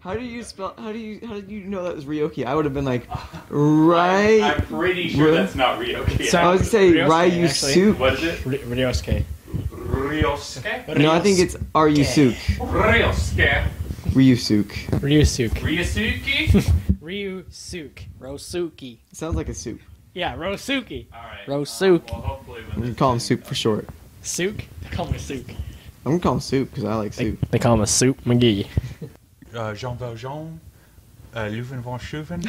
How do you spell? How did you know that was Ryoki? I would have been like, right. I'm pretty sure that's not Ryoki. I was say Ryusuke. What is it? Ryosuke. Ryosuke? No, I think it's Ryusuke. Ryosuke. Ryusuke. Ryusuke? Ryusuke. Rosuke. It sounds like a soup. Yeah, Rosuke. Alright. Rosuke. Well, hopefully I'm gonna call him soup for short. Souk? They call him a souk. I'm gonna call him soup because I like soup. They call him a soup McGee. Jean Valjean. Leuven von Schuven.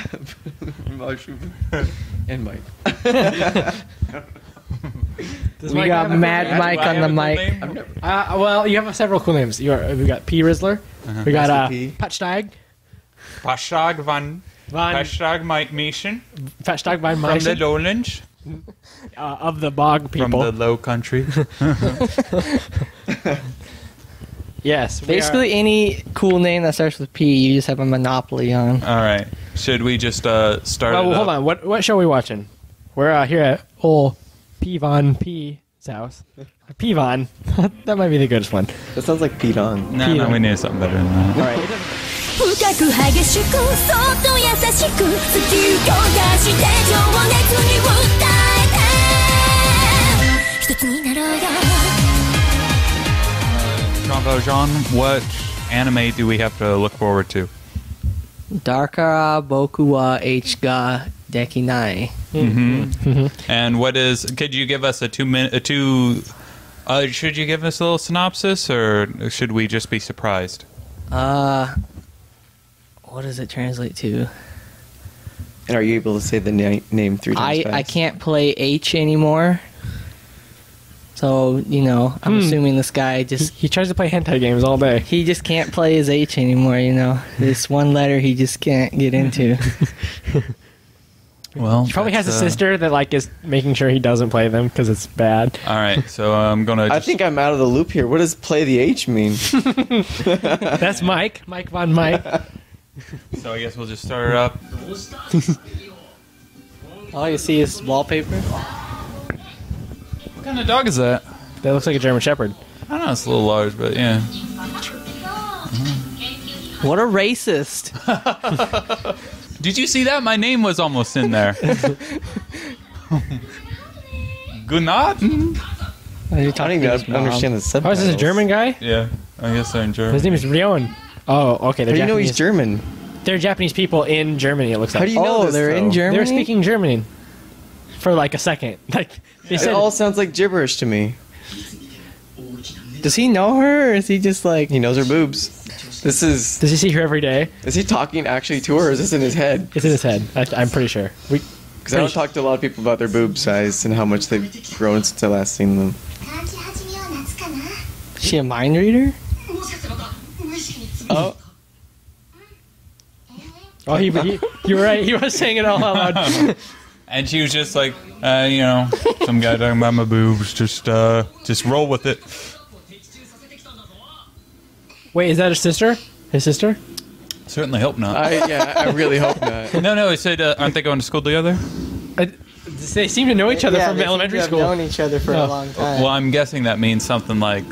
And Mike. We got Mad Mike on the mic. Well, you have several cool names. We got P. Rizzler. We got Patchtag. Patchtag van Meischen. Patchtag van From the lowlands. Of the bog people. From the low country. Yes. Basically, any cool name that starts with P, you just have a monopoly on. All right. Should we just start? Well, hold on. What show are we watching? We're here at old Pvon P's house. Pvon. That might be the goodest one. That sounds like Pete on. No, we need something better than that. All right. 深く激しくそっと優しく突き動かして情熱に訴えて一つになろうよ Jean Valjean, what anime do we have to look forward to? Dakara Boku wa H ga Dekinai. And what is? Could you give us a 2 minute? Should you give us a little synopsis, or should we just be surprised? What does it translate to? And are you able to say the name 3 times fast? I can't play H anymore. So, you know, I'm assuming this guy just... He tries to play hentai games all day. He just can't play his H anymore, you know. This one letter he just can't get into. Well, he probably has a sister that like is making sure he doesn't play them because it's bad. All right, so I'm gonna. I think I'm out of the loop here. What does play the H mean? That's Mike Von Mike. So I guess we'll just start her up. All you see is wallpaper. What kind of dog is that? That looks like a German Shepherd. I don't know, it's a little large, but yeah. What a racist. Did you see that? My name was almost in there. Gunnar? I don't even understand the subtitles. Oh, is this a German guy? Yeah, I guess they're in German. His name is Rion. Oh, okay. How do you know he's German? They're Japanese people in Germany, it looks like. How do you know this, they're in Germany? They were speaking German for like a second. Like they It said, all sounds like gibberish to me. Does he know her, or is he just like... He knows her boobs. This is... Does he see her every day? Is he talking actually to her, or is this in his head? It's in his head. I'm pretty sure. Because I don't talk to a lot of people about their boob size and how much they've grown since I last seen them. Is she a mind reader? Oh. Oh, you were right. He was saying it all out loud. And she was just like, you know, some guy talking about my boobs. Just roll with it. Wait, is that his sister? His sister? Certainly hope not. I really hope not. No, I said, aren't they going to school together? They seem to know each other from elementary school. They've known each other for a long time. Well, I'm guessing that means something like...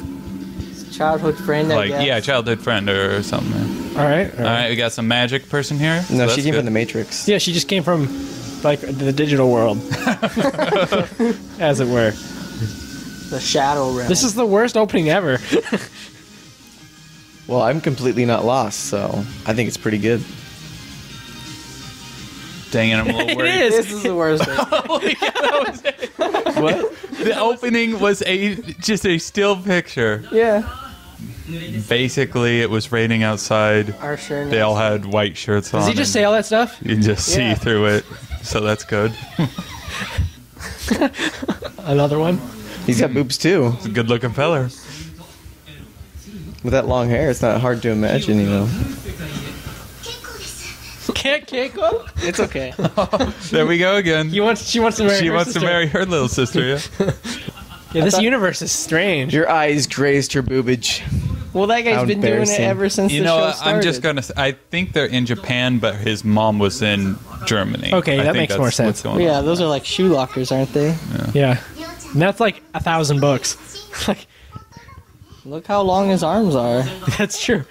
Childhood friend, I guess. Yeah, childhood friend or something. All right. All right, we got some magic person here. No, so she came good. from the Matrix. Yeah, she just came from like the digital world, as it were. The shadow realm. This is the worst opening ever. Well, I'm completely not lost, so I think it's pretty good. Dang it, I'm a little worried. It is. This is the worst. Holy cow, that was it. What? The opening was just a still picture. Yeah. Basically, it was raining outside. Our shirt. They all had white shirts on. Does he just say all that stuff? You can just see through it, so that's good. Another one. He's got boobs too. He's a good-looking feller. With that long hair, it's not hard to imagine, you know. Can't Keiko? It's okay. There we go again. She wants to marry. She her wants sister. to marry her little sister. Yeah. Yeah, this universe is strange. Your eyes grazed her boobage. Well, that guy's How been doing it embarrassing. ever since You the know, show what? started. I'm just gonna. I think they're in Japan, but his mom was in Germany. Okay, I that think makes more that's sense. what's going Yeah, on. those are like shoe lockers, aren't they? Yeah, and that's like 1,000 books. Like, Look how long his arms are. That's true.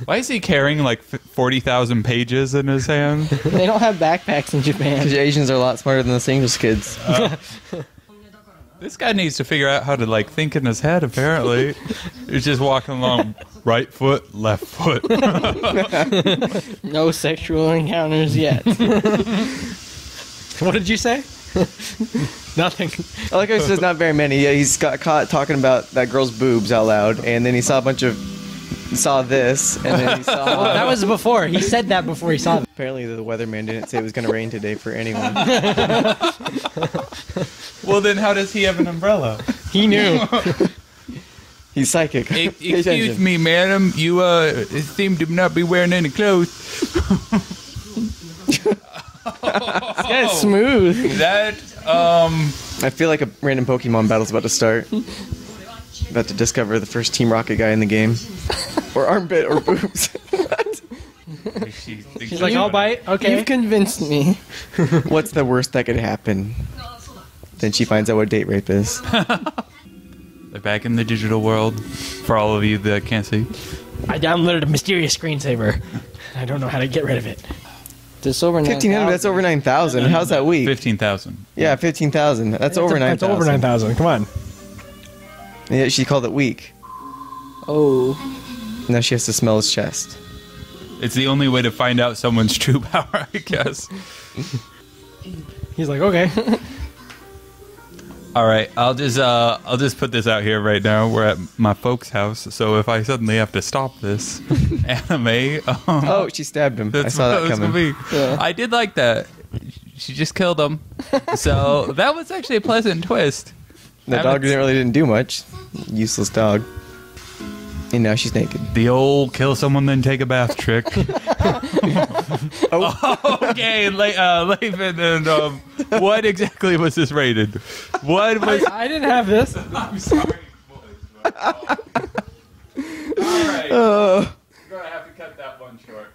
Why is he carrying like 40,000 pages in his hand? They don't have backpacks in Japan. Because Asians are a lot smarter than the English kids. This guy needs to figure out how to like think in his head. Apparently, he's just walking along, right foot, left foot. No sexual encounters yet. What did you say? Nothing. I like how he says not very many. Yeah, he's got caught talking about that girl's boobs out loud, and then he saw this, and then he saw... Well, that was before. He said that before he saw it. Apparently the weatherman didn't say it was going to rain today for anyone. Well, then how does he have an umbrella? He knew. He's psychic. Pay Excuse attention. me, madam. You seem to not be wearing any clothes. This guy's smooth. That I feel like a random Pokemon battle's about to start. About to discover the first Team Rocket guy in the game. Or armpit or boobs. She's like, I'll bite. Okay. You've convinced me. What's the worst that could happen? Then she finds out what date rape is. They're back in the digital world. For all of you that can't see. I downloaded a mysterious screensaver. I don't know how to get rid of it. That's over 1,500, that's over 9,000. How's that weak? 15,000. Yeah, 15,000. That's over 9,000. That's over 9,000. Come on. Yeah, she called it weak. Oh. Now she has to smell his chest. It's the only way to find out someone's true power, I guess. He's like, okay. All right, I'll just put this out here right now. We're at my folks' house, so if I suddenly have to stop this anime, Oh, she stabbed him. I that's saw what that it was coming. gonna be. Yeah. I did like that. She just killed him, so that was actually a pleasant twist. The dog really didn't do much. Useless dog. And now she's naked. The old kill someone then take a bath trick. Okay, Lathan, and what exactly was this rated? What was? I didn't have this. I'm sorry, boys. All right, we're gonna have to cut that one short.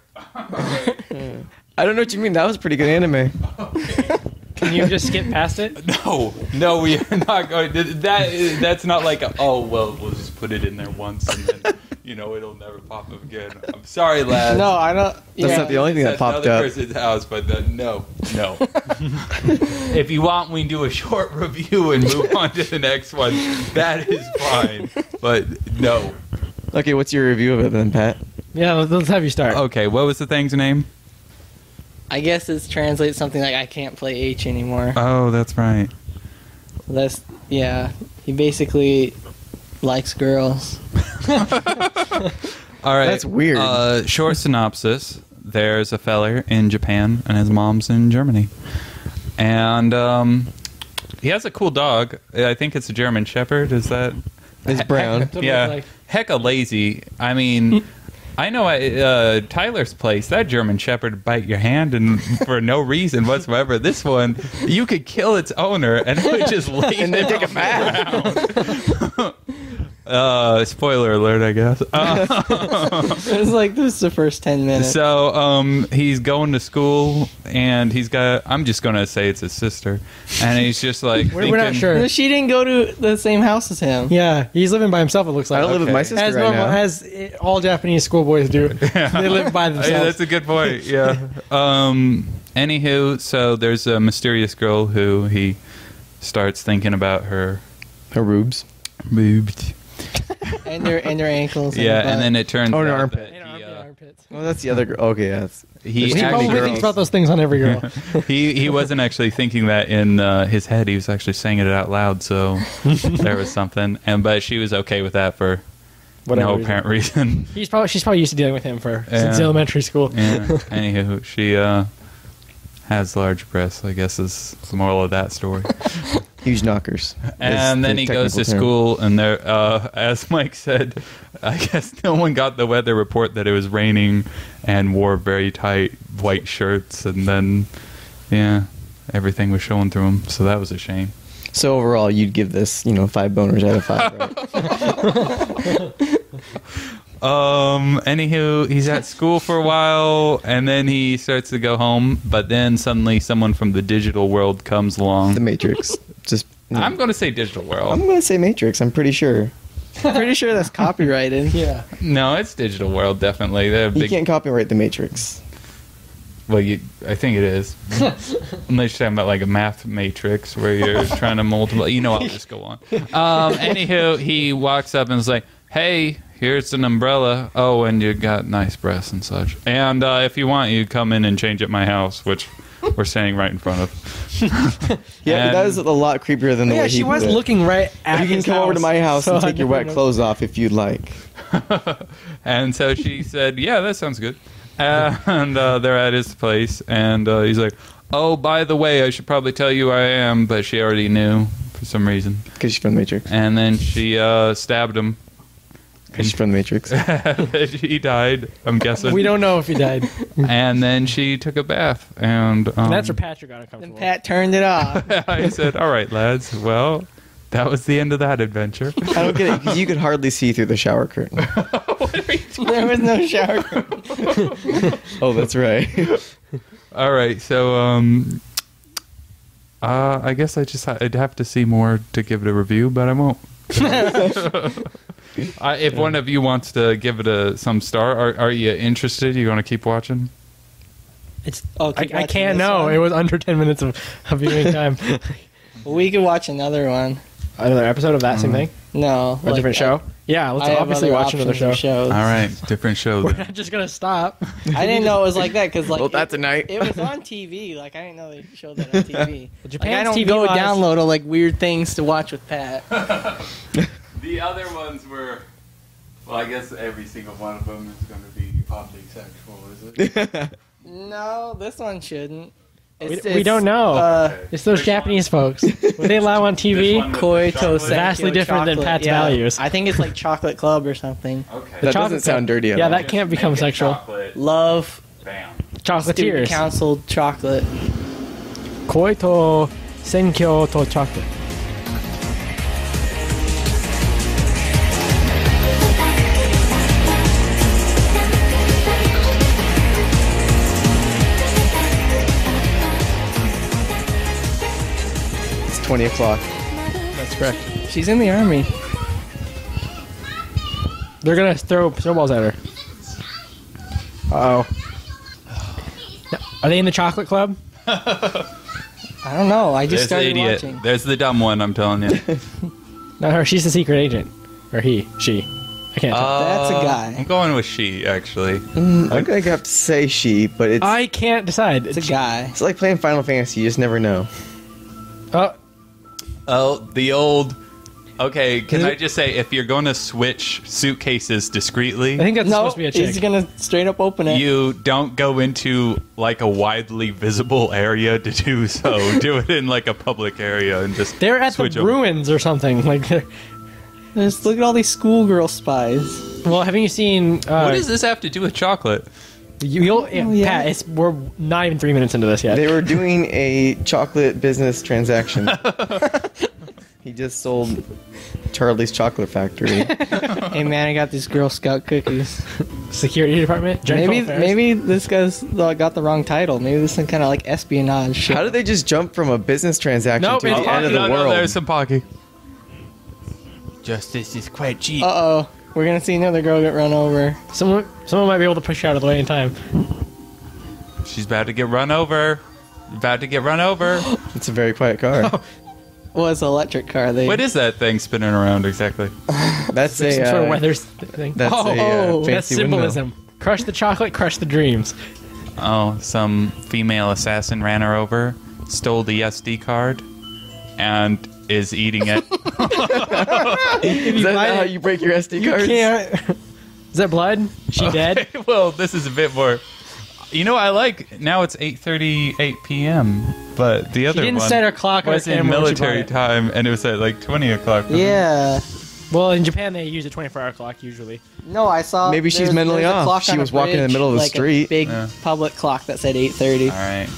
I don't know what you mean. That was a pretty good anime. Can you just skip past it? No, we are not going to. That's not like, we'll just put it in there once and then, it'll never pop up again. I'm sorry, lad. No, I don't. That's not the only thing that popped another up. person's house, but no. If you want, we can do a short review and move on to the next one. That is fine, but no. Okay, what's your review of it then, Pat? Yeah, let's have you start. Okay, what was the thing's name? I guess it translates something like I can't play H anymore. Oh, that's right. He basically likes girls. All right. That's weird. Short synopsis. There's a feller in Japan, and his mom's in Germany. And he has a cool dog. I think it's a German Shepherd. Is that? It's brown. That's what it Yeah. looks like. Hecka lazy. I mean, I know at Tyler's place, that German Shepherd would bite your hand and for no reason whatsoever. This one, you could kill its owner and it would just lay And then take a bath. Spoiler alert, I guess. It's like this is the first 10 minutes. So he's going to school and he's got, I'm just going to say it's his sister. And he's just like, We're not sure. No, she didn't go to the same house as him. Yeah, he's living by himself, it looks like. I don't live with my sister as right normal, now. as all Japanese schoolboys do. They live by themselves. Yeah, that's a good point. Yeah. Anywho, so there's a mysterious girl who he starts thinking about her boobs. boobs. And their ankles. Yeah, butt. and then it turns Oh, no, out armpit. that Armpits. Oh, that's the other girl. Okay, yeah. he There's He too many probably girls. thinks about those things on every girl. he wasn't actually thinking that in his head. He was actually saying it out loud. So there was something, but she was okay with that for Whatever no reason. apparent reason. She's probably used to dealing with him since Yeah. elementary school. Yeah. Anywho, she has large breasts. I guess is the moral of that story. Huge knockers. And is then the he goes to technical term. school, and there, as Mike said, I guess no one got the weather report that it was raining, and wore very tight white shirts, and then, yeah, everything was showing through him. So that was a shame. So overall, you'd give this, 5 boners out of 5, right? Anywho, he's at school for a while, and then he starts to go home, but then suddenly someone from the digital world comes along. The Matrix. Just. I'm going to say digital world. I'm gonna say Matrix. I'm pretty sure. Pretty sure that's copyrighted. Yeah. No, it's digital world, definitely. They're You big. can't copyright The Matrix. Well, I think it is. Unless you're talking about like a math matrix where you're trying to multiply. You know, I'll just go on. Anywho, he walks up and is like, "Hey, here's an umbrella. Oh, and you got nice breasts and such. And if you want, you come in and change at my house, which we're standing right in front of." Yeah, And- that was a lot creepier than the Yeah, way she he was put it. looking right at You can his come over to my house so and I take your never wet know. clothes off if you'd like. And so she said, "Yeah, that sounds good." And they're at his place, and he's like, "Oh, by the way, I should probably tell you who I am," but she already knew for some reason. Because she's from The Matrix. And then she stabbed him. Because she's from The Matrix. He died, I'm guessing. We don't know if he died. And then she took a bath, and And that's where Patrick got uncomfortable. Then Pat turned it off. I said, "All right, lads. Well, that was the end of that adventure." I don't get it, because you could hardly see through the shower curtain. There was no shower curtain. Oh, that's right. All right, so I guess I'd have to see more to give it a review, but I won't. If one of you wants to give it some star, are you interested? You want to keep watching? It's, Oh, I keep watching can't this know. one? It was under 10 minutes of viewing time. We could watch another one. Another episode of that same thing? No. A different show? Yeah, let's I have obviously other watch another options show. of shows. All right, different show. We're Then. not just going to stop. I didn't know it was like that because like Well, that's a night. It was on TV. Like I didn't know they showed that on TV. Like, I Japan's don't TV go laws- download like weird things to watch with Pat. The other ones were, well, I guess every single one of them is going to be oddly sexual, is it? No, this one shouldn't. We don't know. It's those Which Japanese folks. What they allow on This TV, one with the Koito chocolate? Vastly different than Pat's values. I think it's like Chocolate Club or something. Okay. That chocolate doesn't sound dirty at Yeah, all. that can't become Just make it sexual. chocolate. Love Bam. Chocolatiers. student counseled chocolate. Koi to Senkyo to chocolate. It's 20 o'clock. That's correct. She's in the army. They're gonna throw snowballs at her. Uh oh. Are they in the chocolate club? I don't know. I just There's the started idiot. watching. There's the dumb one, I'm telling you. Not her. She's the secret agent. Or he. She. I can't tell. That's a I'm guy. going with she, actually. I'm going to have to say she, but it's I can't decide. It's a guy. it's like playing Final Fantasy. You just never know. Oh, Oh, the old... Okay, can I just say, if you're going to switch suitcases discreetly, I think that's No, supposed to be a chick. he's gonna straight up open it. you don't go into, like, a widely visible area to do so. Do it in, like, a public area and just They're at switch the over. ruins or something. Like, Just look at all these schoolgirl spies. well, haven't you seen? What does this have to do with chocolate? yeah. Pat, we're not even 3 minutes into this yet. They were doing a chocolate business transaction. He just sold Charlie's Chocolate Factory. Hey man, I got these Girl Scout cookies. Security department. General affairs. Maybe this guy's got the wrong title. Maybe this is some kind of like espionage shit. How did they just jump from a business transaction Nope, to the it's end of the no, world? there's some Pocky. Justice is quite cheap. Uh-oh. We're gonna see another girl get run over. Someone might be able to push her out of the way in time. She's about to get run over. About to get run over. It's a very quiet car. Well, it's an electric car. What is that thing spinning around exactly? That's Some a sort of uh, weather thing. that's oh, a that's fancy windmill. symbolism. Crush the chocolate, crush the dreams. Oh, some female assassin ran her over, stole the SD card, and is eating it. Is that not how you break your SD You cards? can't. Is that blood? She dead? Okay, well, this is a bit more. You know, I like now it's 8:38 p.m. But the other didn't one set her clock on was her in camera when she military bought it. time, and it was at like 20 o'clock. Yeah. Well, in Japan they use a 24-hour clock usually. No, I saw. Maybe she's there's- mentally there's a off. clock She on a was walking in the bridge, middle of the like street. A big Yeah. public clock that said 8:30. All right.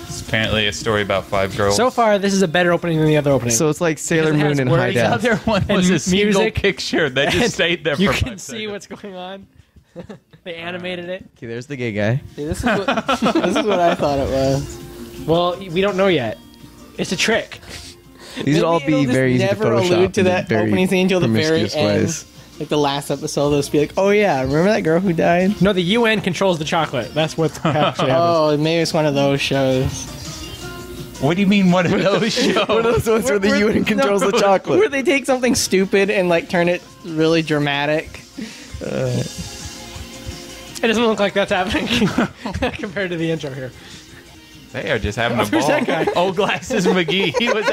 It's apparently a story about 5 girls. So far, this is a better opening than the other opening. So it's like Sailor Because it has Moon and words. High the Def. other one was And a single music. picture that just And stayed there for you 5 can see seconds. what's going on. They animated it. Okay, there's the gay guy. See, this is what this is what I thought it was. Well, we don't know yet. It's a trick. These would all Maybe it'll be just very easy to never Photoshop. allude to in that very opening scene till the very promiscuous end. ways. Like the last episode, they'll just be like, "Oh yeah, remember that girl who died?" No, the UN controls the chocolate. That's what's actually happens. Oh, maybe it's one of those shows. What do you mean one of those shows? One of those ones where the UN controls the Where chocolate. they take something stupid and like turn it really dramatic. It doesn't look like that's happening compared to the intro here. They are just having a Who's ball. that guy? Oh, Glasses McGee. He was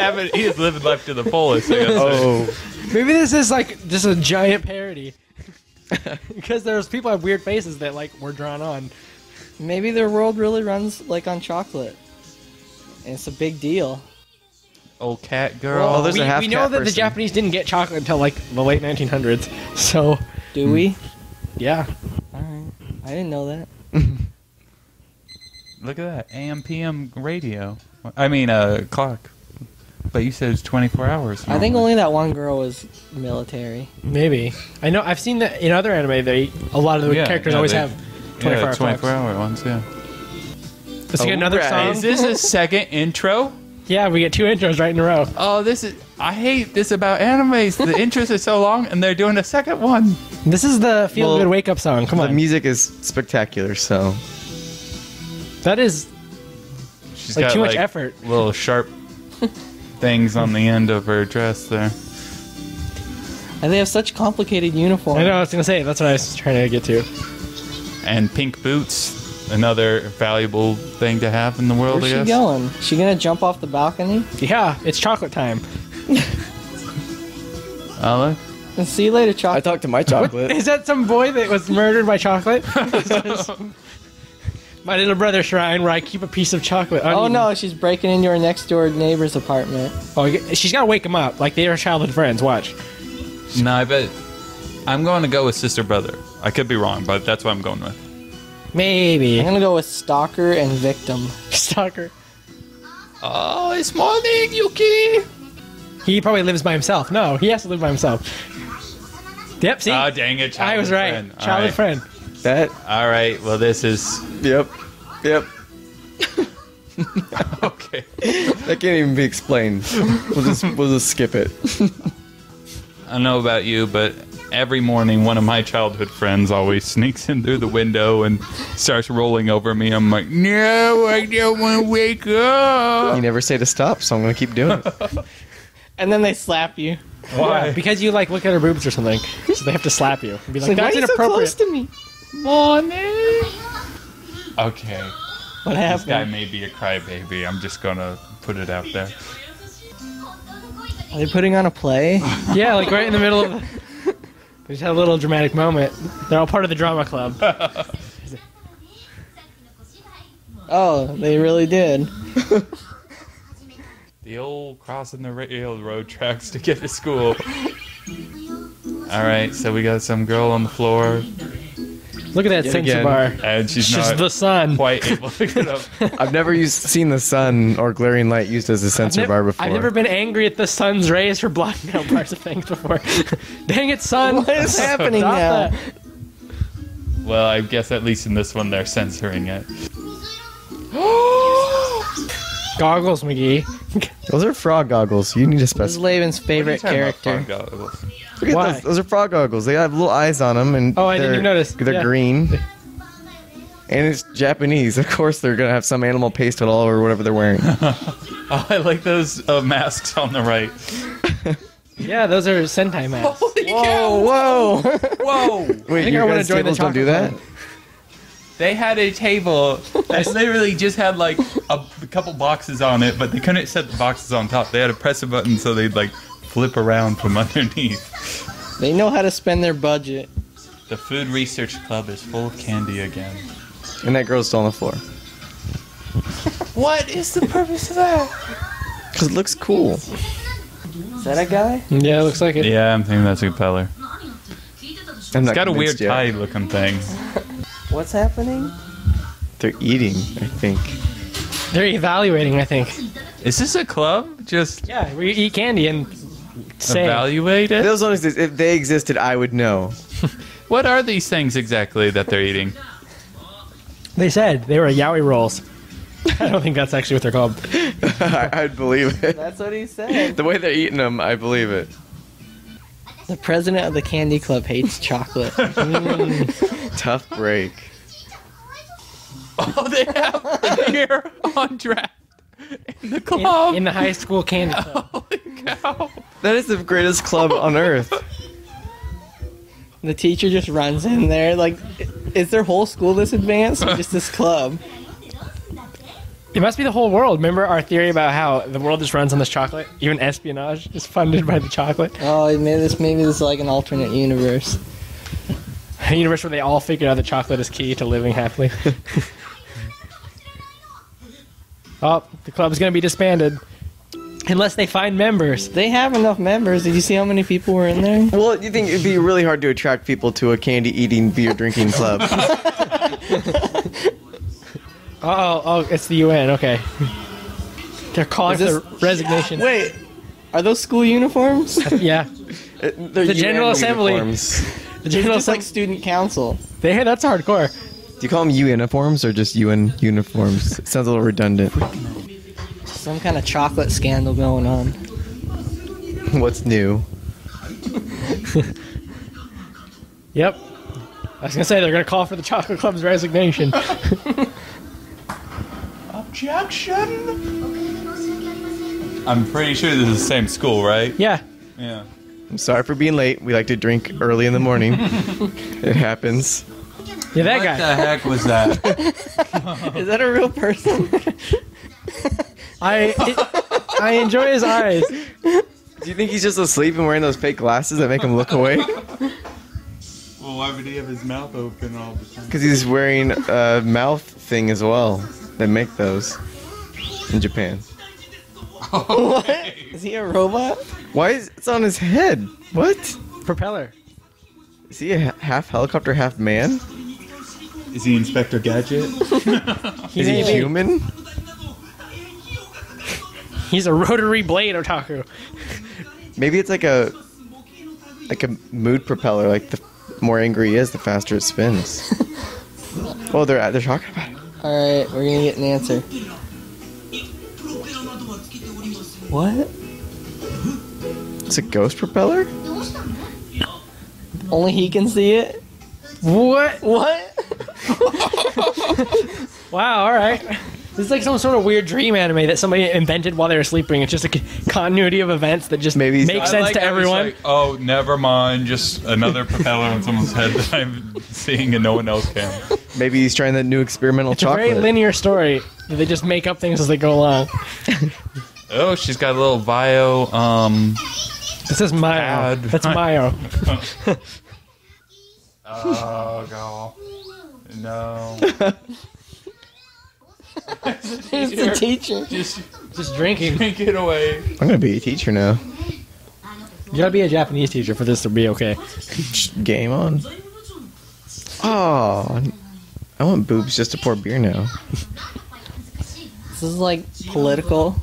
living life to the fullest. I gotta say. Maybe this is like just a giant parody. Because there's people have weird faces that like were drawn on. Maybe their world really runs like on chocolate. And it's a big deal. Old cat girl. Oh, there's a half we know cat that the person. Japanese didn't get chocolate until like the late 1900s. So, Do we? yeah. Alright. I didn't know that. Look at that. AM PM radio. I mean, clock. But you said it's 24 hours. I think only that one girl was military. Maybe. I know. I've seen that in other anime. A lot of the characters always have 24 hour 24 clocks. hour ones, yeah. Let's get another Alright. song. Is this a second intro? Yeah, we get 2 intros right in a row. Oh, I hate this about animes. The intros are so long, and they're doing a second one. This is the feel good Well, wake up song. Come The on. music is spectacular, so That is She's like got too much effort. little sharp things on the end of her dress there. And they have such complicated uniforms. I know. I was gonna say that's what I was trying to get to. And pink boots, another valuable thing to have in the world, Where's I she guess. going? She gonna jump off the balcony? Yeah, it's chocolate time. Oh, look. And see you later, I chocolate. talked to my chocolate. Is that some boy that was murdered by chocolate? My little brother shrine, where I keep a piece of chocolate. Oh uneaten. no, she's breaking into your next door neighbor's apartment. Oh, she's gotta wake him up. Like they are childhood friends. Watch. No, I bet. I'm going to go with sister brother. I could be wrong, but that's what I'm going with. Maybe. I'm gonna go with stalker and victim. Stalker. Oh, it's morning, Yuki. He probably lives by himself. No, he has to live by himself. Yep. See, Oh, dang it! I was right. friend. All Childhood right. friend. That. All right. Well, this is Yep. okay. That can't even be explained. We'll just skip it. I don't know about you, but every morning one of my childhood friends always sneaks in through the window and starts rolling over me. I'm like, no, I don't want to wake up. You never say to stop, so I'm gonna keep doing it. And then they slap you. Why? Yeah, because you like look at her boobs or something, so they have to slap you and be like, It's like, "That's why are you so inappropriate." close to me? Morning. Okay. What This guy happened? may be a crybaby. I'm just gonna put it out there. Are they putting on a play? Yeah, like right in the middle of. They just had a little dramatic moment. They're all part of the drama club. Oh, they really did. The old crossing the railroad tracks to get to school. All right, so we got some girl on the floor, Look at that Yet censor again. bar. and she's She's not the sun. quite able to get up. I've never seen the sun or glaring light used as a sensor bar before. I've never been angry at the sun's rays for blocking out parts of things before. Dang it, sun! What is happening Stop now? that. Well, I guess at least in this one they're censoring it. Goggles, McGee. Those are frog goggles. You need to This is specify. Laven's favorite What are you talking character. about, Frog Goggles? Look at Why? those. Those are frog goggles. They have little eyes on them, and Oh, I didn't even notice. They're Yeah. green. And it's Japanese. Of course, they're gonna have some animal pasted all over whatever they're wearing. Oh, I like those masks on the right. Yeah, those are Sentai masks. Whoa, whoa! Whoa! Wait, think your I wanna guys' join the tables don't do chocolate that? club. They had a table that literally just had like a couple boxes on it, but they couldn't set the boxes on top. They had to press a button so they'd like flip around from underneath. They know how to spend their budget. The Food Research Club is full of candy again. And that girl's still on the floor. What is the purpose of that? Because it looks cool. Is that a guy? Yeah, it looks like it. Yeah, I'm thinking that's a propeller. I'm not It's got a weird convinced yet. tie looking thing. What's happening? They're eating, I think. They're evaluating, I think. Is this a club? Just Yeah, we eat candy and say. evaluate it? Those ones, if they existed, I would know. What are these things exactly that they're eating? They said they were yaoi rolls. I don't think that's actually what they're called. I'd believe it. That's what he said. The way they're eating them, I believe it. The president of the candy club hates chocolate. Tough break. Oh, they have beer on draft in the club. In the high school candy club. Holy cow. That is the greatest club on earth. The teacher just runs in there. Like, is their whole school this advanced or just this club? It must be the whole world. Remember our theory about how the world just runs on this chocolate? Even espionage is funded by the chocolate. Oh, maybe this is like an alternate universe. A universe where they all figured out that chocolate is key to living happily. Oh, the club's going to be disbanded. Unless they find members. They have enough members. Did you see how many people were in there? Well, you think it'd be really hard to attract people to a candy-eating, beer-drinking club? Oh, it's the UN. Okay. They're calling for resignation. Wait, are those school uniforms? Yeah. They're The General UN Assembly. uniforms. The General Just like Assembly. student council. That's hardcore. Do you call them uniforms or just UN uniforms? It sounds a little redundant. Some kind of chocolate scandal going on. What's new? Yep. I was going to say, they're going to call for the chocolate club's resignation. Objection. I'm pretty sure this is the same school, right? Yeah. Yeah. I'm sorry for being late. We like to drink early in the morning. It happens. Yeah, that What guy. the heck was that? Is that a real person? I enjoy his eyes. Do you think he's just asleep and wearing those fake glasses that make him look awake? Well, why would he have his mouth open all the time? Because he's wearing a mouth thing as well. They make those in Japan. What? Is he a robot? Why is it's on his head? What? Propeller. Is he a half helicopter, half man? Is he Inspector Gadget? Is he human? He's a rotary blade otaku. Maybe it's like a mood propeller. Like the more angry he is, the faster it spins. Oh, they're talking about it. All right, we're gonna get an answer. What? It's a ghost propeller? Only he can see it? What? What? Wow, alright. This is like some sort of weird dream anime that somebody invented while they were sleeping. It's just a continuity of events that just Maybe make sense to everyone. Like, oh, never mind. Just another propeller on someone's head that I'm seeing and no one else can. Maybe he's trying that new experimental It's a chocolate. very linear story. They just make up things as they go along. Oh, she's got a little bio. This is Mayo. Bad. That's Mayo. Oh, God. No. He's the teacher. Just drinking. Drink it away. I'm gonna be a teacher now. You gotta be a Japanese teacher for this to be okay. Game on. Oh, I want boobs just to pour beer now. This is like political.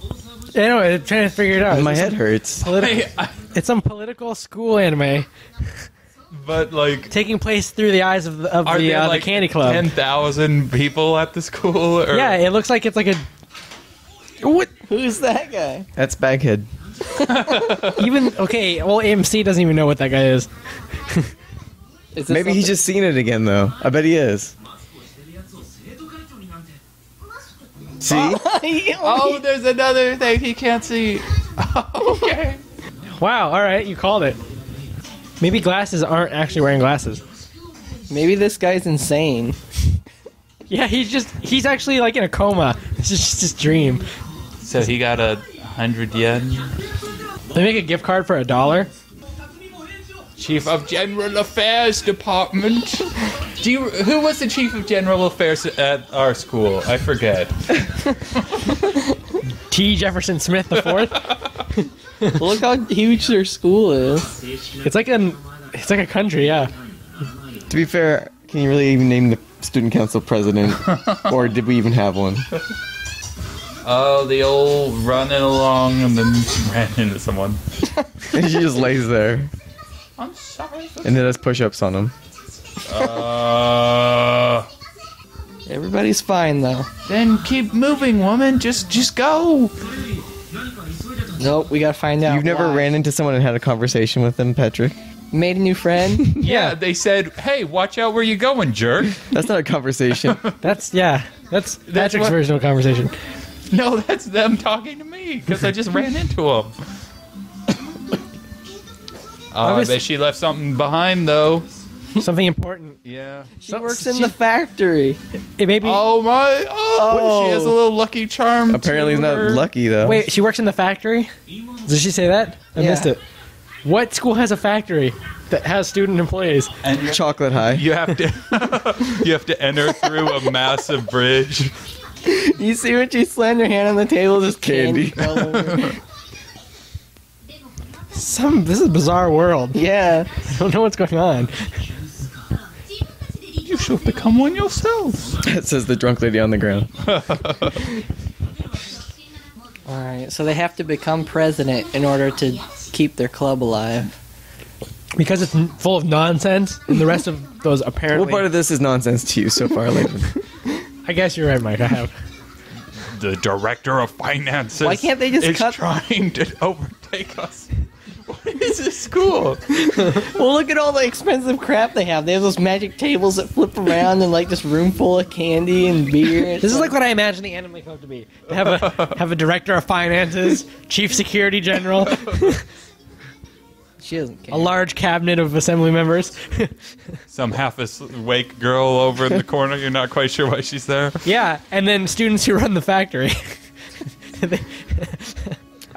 Anyway, I'm trying to figure it out. My head hurts. It's some political school anime But, like, taking place through the eyes of are the there, like, candy club. 10,000 people at the school? Or? Yeah, it looks like it's like a. What? Who's that guy? That's Baghead. Even okay. Well, AMC doesn't even know what that guy is. Is this Maybe he's something- just seen it again, though. I bet he is. See? Oh, there's another thing he can't see. Okay. Wow. All right, you called it. Maybe glasses aren't actually wearing glasses. Maybe this guy's insane. Yeah, he's actually like in a coma. It's just his dream. So he got 100 yen. They make a gift card for $1. Chief of General Affairs Department. Who was the Chief of General Affairs at our school? I forget. T. Jefferson Smith IV. Look how huge their school is. It's like a country, yeah. To be fair, can you really even name the student council president? Or did we even have one? Oh, the old running along and then ran into someone. And she just lays there. I'm sorry. And then does push-ups on him. Everybody's fine though. Then keep moving, woman. Just go. Nope, we gotta find out. You've never why. ran into someone and had a conversation with them, Patrick? Made a new friend? Yeah, they said, "Hey, watch out where you going, jerk." That's not a conversation. That's Patrick's what- version of conversation. No, that's them talking to me because I just ran into them. I bet she left something behind, though. Something important. Yeah. She works in the factory. It may be. Oh my! Oh, she has a little lucky charm. Apparently, to he's not her. lucky though. Wait, she works in the factory? Did she say that? I Yeah. missed it. What school has a factory that has student employees? And Chocolate high. you have to, you have to enter through a massive bridge. You see when she slammed her hand on the table, just Candy. candy. all over. This is a bizarre world. Yeah. I don't know what's going on. You should become one yourself. That says the drunk lady on the ground. Alright, so they have to become president in order to keep their club alive. Because it's full of nonsense, and the rest of those apparently. What part of this is nonsense to you so far, Laban? I guess you're right, Mike. I have. The director of finances. Why can't they just is cut- trying to overtake us? What is this school? Well, look at all the expensive crap they have. They have those magic tables that flip around and like this room full of candy and beer. It's This is like what I imagine the anime club to be. They have a director of finances, chief security general, she doesn't care. a large cabinet of assembly members. Some half-awake girl over in the corner. You're not quite sure why she's there. Yeah, and then students who run the factory.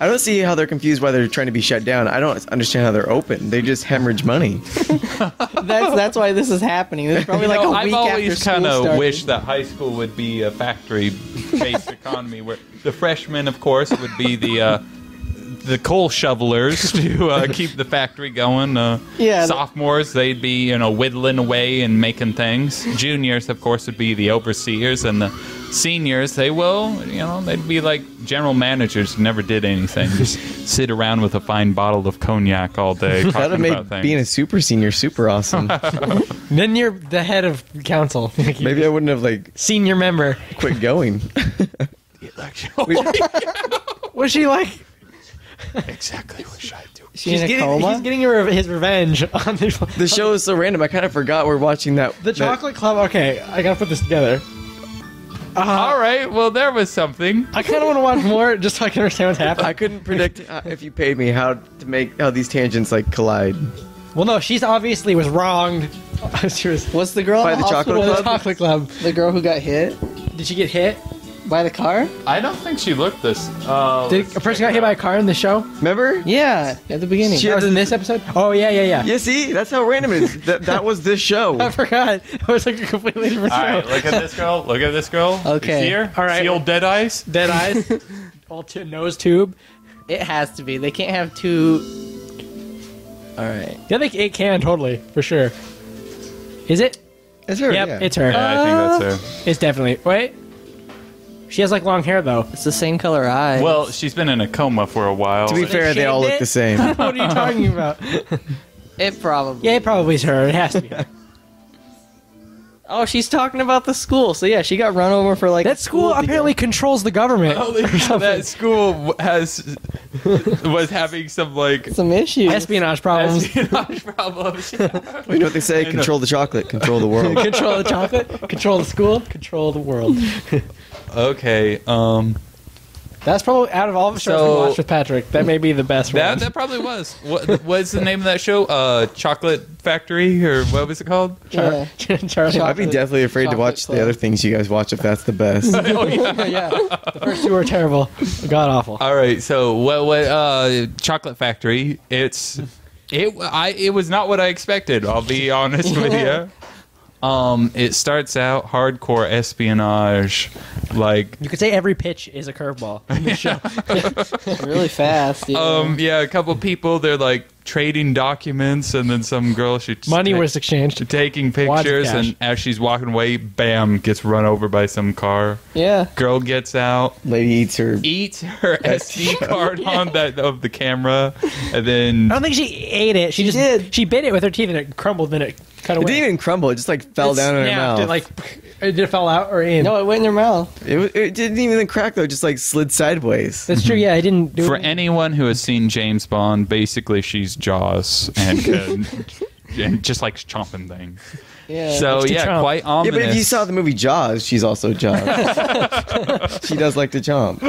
I don't see how they're confused why they're trying to be shut down. I don't understand how they're open. They just hemorrhage money. That's why this is happening. This is probably like a I've week after always school kind of started. wished that high school would be a factory-based economy where the freshmen, of course, would be the coal shovelers to keep the factory going. Yeah. Sophomores, they'd be whittling away and making things. Juniors, of course, would be the overseers, and the seniors, they'd be like general managers who never did anything. Just sit around with a fine bottle of cognac all day That talking would about make things. being a super senior super awesome. Then you're the head of council. Maybe I wouldn't have Senior member. quit going. Was she like? Exactly what should I do? She's in a coma? He's getting his revenge on The show is so random. I kind of forgot we're watching that. the chocolate club. Okay, I gotta put this together. All right, well, there was something. I kind of want to watch more just so I can understand what's happening. I couldn't predict if you paid me how these tangents collide. Well, no, she's obviously was wronged. She was What's the girl By in the the chocolate hospital? club? chocolate club. The girl who got hit Did she get hit? by the car? I don't think she looked this. Did a person got hit by a car in the show? Remember? Yeah, at the beginning. That was in this episode. Oh yeah. Yeah, see? That's how random it is. That was this show. I forgot. It was like a completely different All show. right, look at this girl. Look at this girl. Okay. You see her? All right. See old dead eyes? Dead eyes. Nose tube. It has to be. They can't have two. Alright. Yeah, it can totally for sure. Is it? It's her. Yep, yeah. it's her. Yeah, I think that's her. It's definitely. Wait. She has like long hair though. It's the same color eyes. Well, she's been in a coma for a while. To be fair, they all look the same. What are you talking about? it probably. Yeah, it probably is her. It has to be her. Oh, she's talking about the school. So yeah, she got run over for like. That school apparently controls the government. that school was having some some issues. Espionage problems. espionage problems. You know what they say? Control the chocolate, control the world. Control the chocolate. Control the school. Control the world. Okay, That's probably out of all the shows we So- watched with Patrick. That may be the best one. that probably was. What's the name of that show? Chocolate Factory, or what was it called? Yeah. Charlie. I'd be definitely afraid to Chocolate watch Club. the other things you guys watch if that's the best. Oh yeah. Yeah. The first two were terrible. God awful. All right, so what Chocolate Factory? It was not what I expected. I'll be honest with you. It starts out hardcore espionage, like You could say every pitch is a curveball in this show. really fast. Yeah. a couple people they're like trading documents, and then some girl Money was exchanged. taking Wads of pictures, cash. and as she's walking away, bam, gets run over by some car. Yeah. Girl gets out, Lady eats her. eats her SD card on that of the camera, and then I don't think she ate it. She just did. She bit it with her teeth and it crumbled. Then it cut It away. didn't even crumble. It just like fell down in her mouth. It did fell out or in. No, it went in their mouth. It didn't even crack though. It just like slid sideways. That's true. Yeah, I didn't do For it. anyone who has seen James Bond, basically she's Jaws and and just likes chomping things. Yeah. So Likes to yeah, chomp. quite ominous. Yeah, but if you saw the movie Jaws, she's also Jaws. She does like to chomp.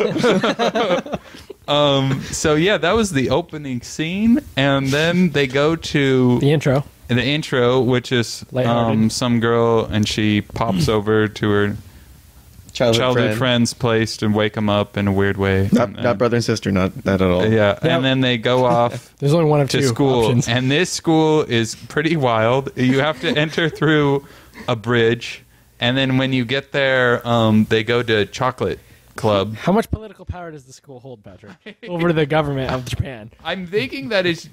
So yeah, that was the opening scene, and then they go to The intro. the intro, which is Lighthearted. some girl, and she pops over to her childhood friend's place to wake them up in a weird way. Not brother and sister, not that at all. Yeah, Yeah. and then they go off There's only one of to two school, options. and this school is pretty wild. You have to enter through a bridge, and then when you get there, they go to Chocolate Club. How much political power does the school hold, Patrick, over the government of Japan? I'm thinking that it's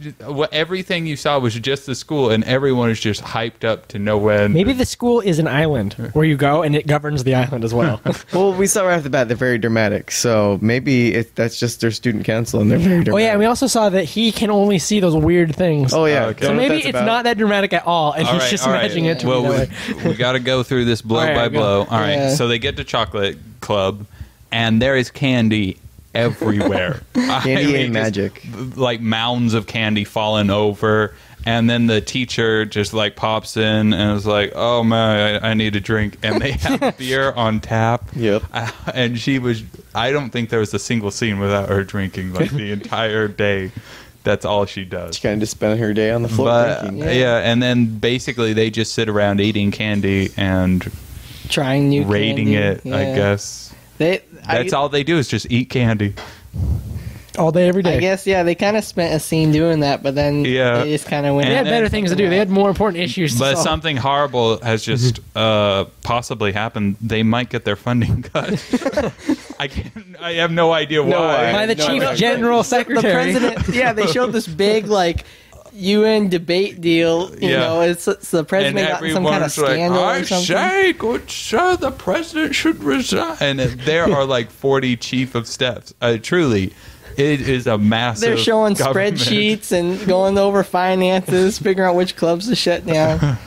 everything you saw was just the school, and everyone is just hyped up to know when. Maybe the school is an island where you go and it governs the island as well. Well, we saw right off the bat they're very dramatic, so maybe that's just their student council and they're very dramatic. Oh yeah, and we also saw that he can only see those weird things. Oh yeah. Okay. So Don't know what maybe that's it's about. not that dramatic at all, and All he's right, just all right. imagining it to well, be that way. we got to go through this blow All right, by go. blow. All right, Yeah. so they get to Chocolate Club, and there is candy everywhere. Candy just and magic. like mounds of candy falling over, and then the teacher just like pops in and is like, "Oh man, I need a drink," and they have beer on tap. Yep. And she was. I don't think there was a single scene without her drinking like the entire day. That's all she does. She kind of just spent her day on the floor But drinking. yeah, and then basically they just sit around eating candy and Trying new rating candy. it. I guess that's all they do is just eat candy. All day, every day. I guess, yeah, they kind of spent a scene doing that, but then Yeah. they just kind of went. They had And better then- things to do. They had more important issues to But solve. something horrible has just possibly happened. They might get their funding cut. I have no idea why. why. By the No, chief no, no. general The secretary. president, yeah, they showed this big, like, UN debate deal. You Yeah. know, it's the president got in some kind of everyone's like, scandal I or something. say, good sir, the president should resign. And there are like 40 chief of staffs. Truly, it is a massive. They're showing government. spreadsheets and going over finances, figuring out which clubs to shut down.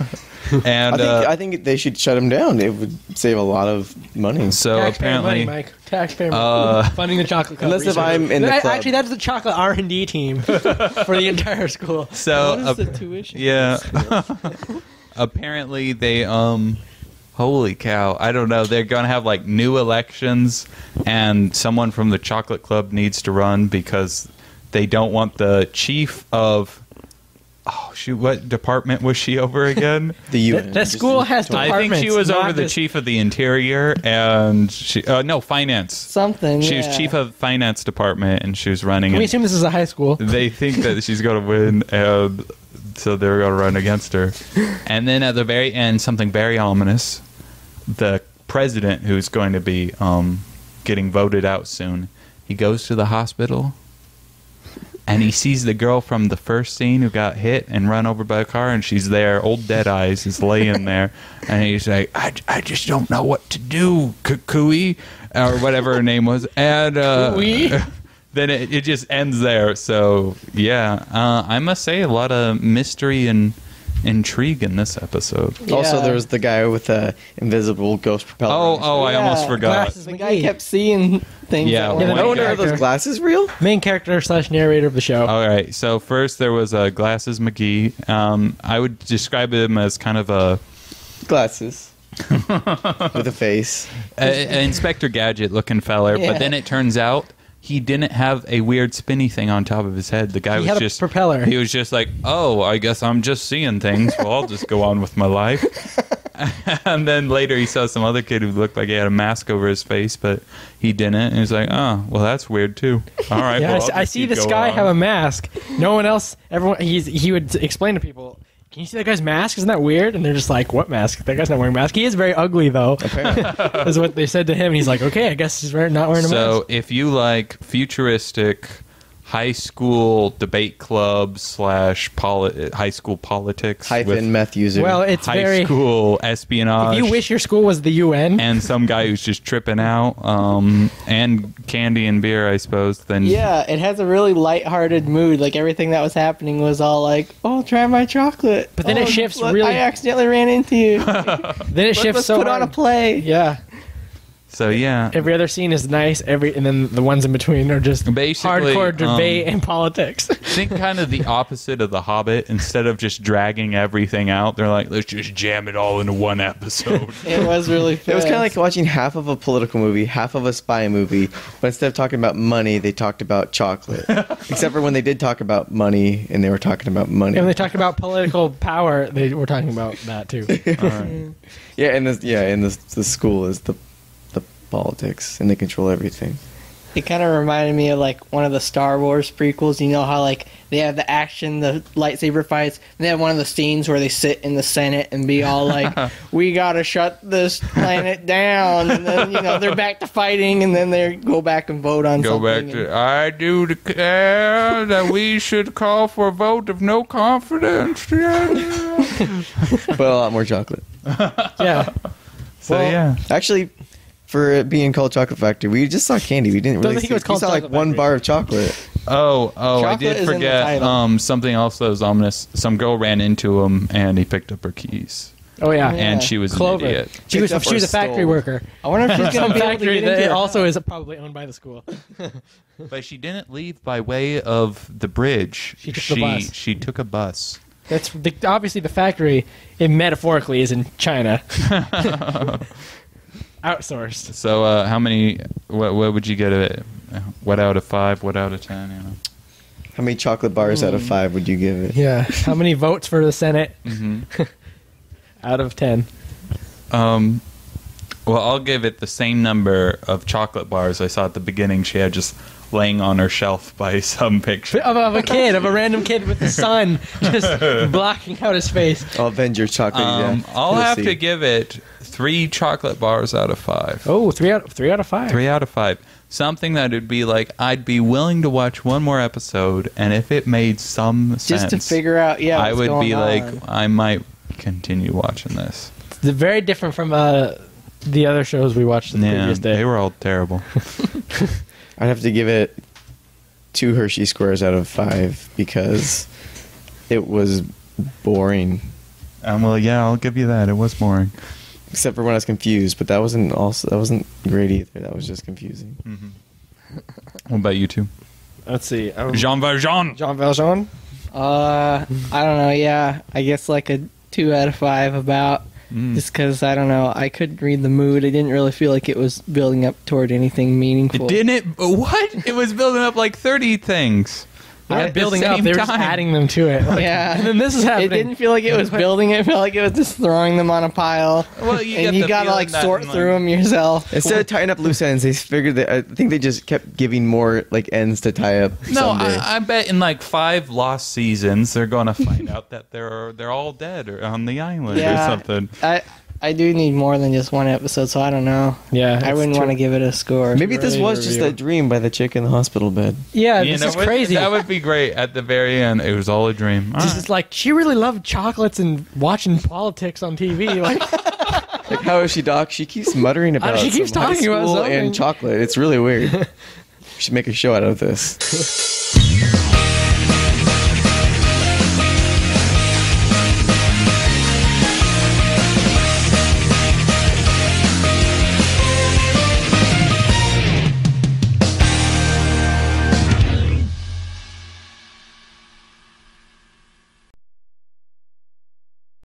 And I think they should shut them down. It would save a lot of money. so Taxpayer apparently, money, Mike. Taxpayer money. Funding the chocolate club. Unless if research. I'm in the club. Actually, that's the chocolate R&D team for the entire school. so What is the tuition? yeah, apparently they holy cow, I don't know. They're gonna have like new elections, and someone from the chocolate club needs to run because they don't want the chief of. Oh shoot! What department was she over again? The UN. That school has I departments. think she was not over the just- chief of the interior, and she finance. Something. She was yeah. chief of finance department, and she was running. Can we And assume this is a high school? they think that she's going to win, and so they're going to run against her. And then at the very end, something very ominous: the president, who's going to be getting voted out soon, he goes to the hospital. And he sees the girl from the first scene who got hit and run over by a car, and she's there. Old Dead Eyes is laying there, and he's like, "I just don't know what to do, Kui," or whatever her name was. And Kui? then it just ends there. So yeah, I must say a lot of mystery and intrigue in this episode. Also, Yeah. there was the guy with the invisible ghost propeller. Oh, I almost Yeah. forgot. Glasses The guy McGee. kept seeing things. Yeah, that one weren't I guy- wonder are those character. glasses real? Main character / narrator of the show. All right. So first there was Glasses McGee. I would describe him as kind of a Glasses. With a face. Inspector Gadget looking feller, Yeah. but then it turns out he didn't have a weird spinny thing on top of his head. The guy He was had a just propeller. He was just like, "Oh, I guess I'm just seeing things. Well, I'll just go on with my life." And then later he saw some other kid who looked like he had a mask over his face, but he didn't. And he's like, "Oh, well, that's weird too." All right. Yeah, well, I'll I just see keep this going guy on. have a mask. No one else. Everyone. He would explain to people. Can you see that guy's mask? Isn't that weird? And they're just like, "What mask? That guy's not wearing a mask. He is very ugly, though." Apparently. Is what they said to him. And he's like, "Okay, I guess he's not wearing a So mask." if you like futuristic, high school debate club / high school politics with meth user. Well, it's high very school espionage. If you wish your school was the UN, and some guy who's just tripping out, and candy and beer, I suppose. Then Yeah, it has a really lighthearted mood. Like everything that was happening was all like, "Oh, try my chocolate." But then it shifts really- I accidentally ran into you. then it shifts Let's so put on a hard. play. Yeah, So yeah, every other scene is nice. And then the ones in between are just Basically, hardcore debate and politics. think kind of the opposite of The Hobbit. Instead of just dragging everything out, they're like, let's just jam it all into one episode. It was really fast. It was kind of like watching half of a political movie, half of a spy movie, but instead of talking about money, they talked about chocolate. Except for when they did talk about money, and they were talking about money. And when they talked about political power, they were talking about that too. All right. The school is the politics, and they control everything. It kind of reminded me of like one of the Star Wars prequels. You know how like they have the action, the lightsaber fights, and they have one of the scenes where they sit in the Senate and be all like, "We gotta shut this planet down," and then they're back to fighting, and then they go back and vote on Go back something. to, I do declare that we should call for a vote of no confidence. But a lot more chocolate. Yeah, So yeah. Actually, for it being called Chocolate Factory, we just saw candy. We didn't Don't really think it was we called saw like Chocolate one Factory. bar of chocolate. Oh, I Chocolate did is in the forget title. something else that was ominous. Some girl ran into him, and he picked up her keys. oh yeah. And she was Clover. an idiot. She was Picked up or a factory stole. worker. I wonder if she's Some gonna be able to factory get that into it. also is probably owned by the school. But she didn't leave by way of the bridge. She took the bus. She took a bus. That's obviously the factory. Metaphorically is in China. Outsourced. So how many? What would you get it? What out of 5? What out of 10? You know. How many chocolate bars out of 5 would you give it? Yeah. How many votes for the Senate? Mm-hmm. Out of 10. Well, I'll give it the same number of chocolate bars I saw at the beginning. She had just laying on her shelf by some picture. Of a random kid with the sun just blocking out his face. I'll avenge your chocolate death. I'll You'll have see. to give it 3 chocolate bars out of 5. Oh, 3 out of 5. 3 out of 5. Something that would be like, I'd be willing to watch one more episode, and if it made some sense, Just to figure out, I what's would going be on. like, I might continue watching this. It's very different from the other shows we watched the previous day. they were all terrible. I'd have to give it 2 Hershey squares out of 5 because it was boring. Well, yeah, I'll give you that. It was boring. Except for when I was confused, but that wasn't great either. That was just confusing. What about you two? Let's see. Jean Valjean. Jean Valjean. I don't know. Yeah, I guess like a 2 out of 5 about. Just because I don't know, I couldn't read the mood. I didn't really feel like it was building up toward anything meaningful. It didn't. What? It was building up like 30 things. They're At not the building up. same They're just time. adding them to it. Like, Yeah. And then this is It happening. didn't feel like it was building it. It felt like it was just throwing them on a pile. Well, you and get you the gotta feeling like that sort in, through them yourself. Instead of tying up loose ends, they figured that I think they just kept giving more like ends to tie up. No, someday. I bet in like 5 lost seasons, they're gonna find out that they're all dead or on the island Yeah. or something. I do need more than just one episode, so I don't know. Yeah. I wouldn't want to give it a score. Maybe this Really was just review. a dream by the chick in the hospital bed. Yeah, You this know is what? crazy. That would be great. At the very end, it was all a dream. All Just right. like she really loved chocolates and watching politics on TV. Like, Like, how is she, Doc? She keeps muttering about she keeps some high talking about school something. and chocolate. It's really weird. We should make a show out of this.